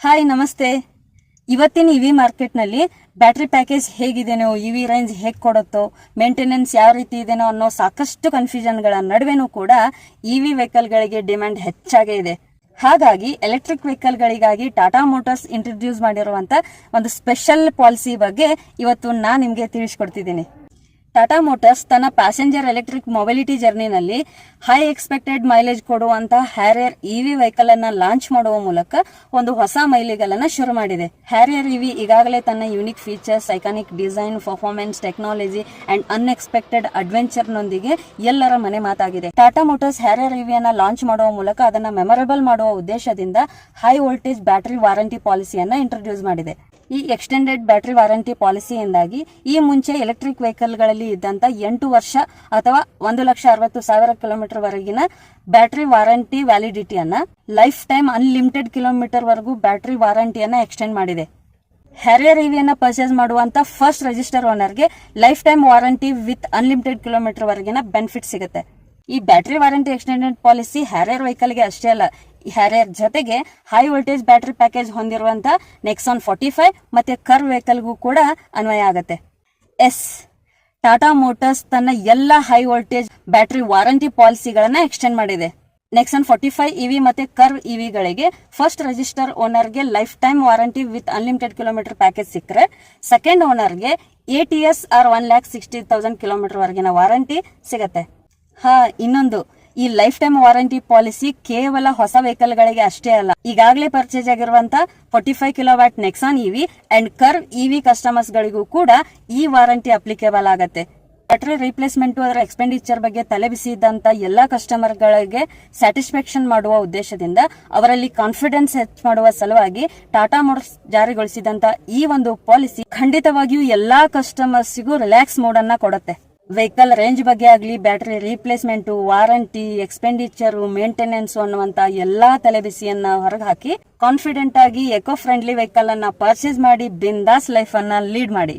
Hi ನಮಸ್ತೆ. ಇವತ್ತಿನ EV ಮಾರ್ಕೆಟ್ನಲ್ಲಿ ಬ್ಯಾಟ್ರಿ ಪ್ಯಾಕೇಜ್ ಹೇಗಿದೆನೋ, ಇವಿ ರೇಂಜ್ ಹೇಗೆ ಕೊಡುತ್ತೋ, ಮೇಂಟೆನೆನ್ಸ್ ಯಾವ ರೀತಿ ಇದೆನೋ ಅನ್ನೋ ಸಾಕಷ್ಟು ಕನ್ಫ್ಯೂಷನ್ಗಳ ನಡುವೆನೂ ಕೂಡ ಇವಿ ವೆಹಿಕಲ್ಗಳಿಗೆ ಡಿಮ್ಯಾಂಡ್ ಹೆಚ್ಚಾಗೇ ಇದೆ. ಹಾಗಾಗಿ ಎಲೆಕ್ಟ್ರಿಕ್ ವೆಹಿಕಲ್ಗಳಿಗಾಗಿ ಟಾಟಾ ಮೋಟಾರ್ಸ್ ಇಂಟ್ರೊಡ್ಯೂಸ್ ಮಾಡಿರುವಂತ ಒಂದು ಸ್ಪೆಷಲ್ ಪಾಲಿಸಿ ಬಗ್ಗೆ ಇವತ್ತು ನಾನು ನಿಮಗೆ ತಿಳಿಸ್ಕೊಡ್ತಿದ್ದೀನಿ. ಟಾಟಾ ಮೋಟಾರ್ಸ್ ತನ್ನ ಪ್ಯಾಸೆಂಜರ್ ಎಲೆಕ್ಟ್ರಿಕ್ ಮೊಬಿಲಿಟಿ ಜರ್ನಿನಲ್ಲಿ ಹೈ ಎಕ್ಸ್ಪೆಕ್ಟೆಡ್ ಮೈಲೇಜ್ ಕೊಡುವಂತ ಹ್ಯಾರಿಯರ್ ಇವಿ ವೆಹಿಕಲ್ ಅನ್ನ ಲಾಂಚ್ ಮಾಡುವ ಮೂಲಕ ಒಂದು ಹೊಸ ಮೈಲಿಗಲನ್ನ ಶುರು ಮಾಡಿದೆ. ಹ್ಯಾರಿಯರ್ ಇವಿ ಈಗಾಗಲೇ ತನ್ನ unique features, iconic design, performance, technology and unexpected adventure ನೊಂದಿಗೆ ಎಲ್ಲರ ಮನೆ ಮಾತಾಗಿದೆ. ಟಾಟಾ ಮೋಟಾರ್ಸ್ ಹ್ಯಾರಿಯರ್ ಇವಿಯನ್ನ ಲಾಂಚ್ ಮಾಡುವ ಮೂಲಕ ಅದನ್ನ ಮೆಮೊರೇಬಲ್ ಮಾಡುವ ಉದ್ದೇಶದಿಂದ ಹೈ ವೋಲ್ಟೇಜ್ ಬ್ಯಾಟರಿ ವಾರಂಟಿ ಪಾಲಿಸಿಯನ್ನ ಇಂಟ್ರೊಡ್ಯೂಸ್ ಮಾಡಿದೆ. ಈ ಎಕ್ಸ್ಟೆಂಡೆಡ್ ಬ್ಯಾಟರಿ ವಾರಂಟಿ ಪಾಲಿಸಿಯಿಂದಾಗಿ ಈ ಮುಂಚೆ ಎಲೆಕ್ಟ್ರಿಕ್ ವೆಹಿಕಲ್ಗಳಲ್ಲಿ ಇದ್ದಂತ 8 ವರ್ಷ ಅಥವಾ 1,60,000 ಕಿಲೋಮೀಟರ್ ವರೆಗಿನ ಬ್ಯಾಟರಿ ವಾರಂಟಿ ವ್ಯಾಲಿಡಿಟಿಯನ್ನ ಲೈಫ್ ಟೈಮ್ ಅನ್ಲಿಮಿಟೆಡ್ ಕಿಲೋಮೀಟರ್ ವರೆಗೂ ಬ್ಯಾಟರಿ ವಾರಂಟಿಯನ್ನ ಎಕ್ಸ್ಟೆಂಡ್ ಮಾಡಿದೆ. ಹ್ಯಾರಿಯರ್ ಇವಿಯನ್ನ ಪರ್ಚೇಸ್ ಮಾಡುವಂತ ಫಸ್ಟ್ ರಿಜಿಸ್ಟರ್ ಓನರ್ಗೆ life time warranty with unlimited kilometre ವರೆಗಿನ ಬೆನಿಫಿಟ್ ಸಿಗುತ್ತೆ. ಈ battery warranty extended policy Harrier ವೆಹಿಕಲ್ಗೆ ಅಷ್ಟೇ ಅಲ್ಲ, ಹ್ಯಾರಿಯರ್ ಜೊತೆಗೆ ಹೈ ವೋಲ್ಟೇಜ್ ಬ್ಯಾಟರಿ ಪ್ಯಾಕೇಜ್ ಹೊಂದಿರುವಂತ ನೆಕ್ಸಾನ್ 45 ಮತ್ತೆ ಕರ್ವ್ ವೆಹಿಕಲ್ಗೂ ಕೂಡ ಅನ್ವಯ ಆಗುತ್ತೆ. ಟಾಟಾ ಮೋಟಾರ್ಸ್ ತನ್ನ ಎಲ್ಲ ಹೈ ವೋಲ್ಟೇಜ್ ಬ್ಯಾಟರಿ ವಾರಂಟಿ ಪಾಲಿಸಿಗಳನ್ನ ಎಕ್ಸ್ಟೆಂಡ್ ಮಾಡಿದೆ. ನೆಕ್ಸಾನ್ 45 ಇವಿ ಮತ್ತೆ ಕರ್ವ್ ಇವಿಗಳಿಗೆ ಫಸ್ಟ್ ರಿಜಿಸ್ಟರ್ ಓನರ್ಗೆ life time warranty with unlimited kilometre package ಸಿಕ್ಕರೆ, ಸೆಕೆಂಡ್ ಓನರ್ಗೆ ATS ಆರ್ 1,60,000 ಕಿಲೋಮೀಟರ್ ವರೆಗಿನ ವಾರಂಟಿ ಸಿಗತ್ತೆ. ಇನ್ನೊಂದು, ಈ ಲೈಫ್ ಟೈಮ್ ವಾರಂಟಿ ಪಾಲಿಸಿ ಕೇವಲ ಹೊಸ ವೆಹಿಕಲ್ ಗಳಿಗೆ ಅಷ್ಟೇ ಅಲ್ಲ, ಈಗಾಗಲೇ ಪರ್ಚೇಸ್ ಆಗಿರುವಂತ 45 kilowatt Nexon EV and curve EV customers ಗಳಿಗೂ ಕೂಡ ಈ ವಾರಂಟಿ ಅಪ್ಲಿಕೇಬಲ್ ಆಗತ್ತೆ. ಬ್ಯಾಟರಿ ರಿಪ್ಲೇಸ್ಮೆಂಟ್ ಅದರ ಎಕ್ಸ್ಪೆಂಡಿಚರ್ ಬಗ್ಗೆ ತಲೆಬಿಸಿದಂತ ಎಲ್ಲಾ ಕಸ್ಟಮರ್ ಗಳಿಗೆ ಸ್ಯಾಟಿಸ್ಫ್ಯಾಕ್ಷನ್ ಮಾಡುವ ಉದ್ದೇಶದಿಂದ ಅವರಲ್ಲಿ ಕಾನ್ಫಿಡೆನ್ಸ್ ಹೆಚ್ಚು ಮಾಡುವ ಸಲುವಾಗಿ ಟಾಟಾ ಮೋಟಾರ್ಸ್ ಜಾರಿಗೊಳಿಸಿದಂತ ಈ ಒಂದು ಪಾಲಿಸಿ ಖಂಡಿತವಾಗಿಯೂ ಎಲ್ಲಾ ಕಸ್ಟಮರ್ಸ್ಗೂ ರಿಲ್ಯಾಕ್ಸ್ ಮೋಡ್ ಅನ್ನ ಕೊಡುತ್ತೆ. ವೆಹಿಕಲ್ ರೇಂಜ್ ಬಗ್ಗೆ ಆಗಲಿ, battery replacement, warranty, expenditure, maintenance ಅನ್ನುವಂತ ಎಲ್ಲಾ ತಲೆಬಿಸಿಯನ್ನ ಹೊರಗೆ ಹಾಕಿ ಕಾನ್ಫಿಡೆಂಟ್ ಆಗಿ ಎಕೋ ಫ್ರೆಂಡ್ಲಿ ವೆಹಿಕಲ್ ಅನ್ನ ಪರ್ಚೇಸ್ ಮಾಡಿ ಬಿಂದಾಸ್ ಲೈಫ್ ಅನ್ನ ಲೀಡ್ ಮಾಡಿ.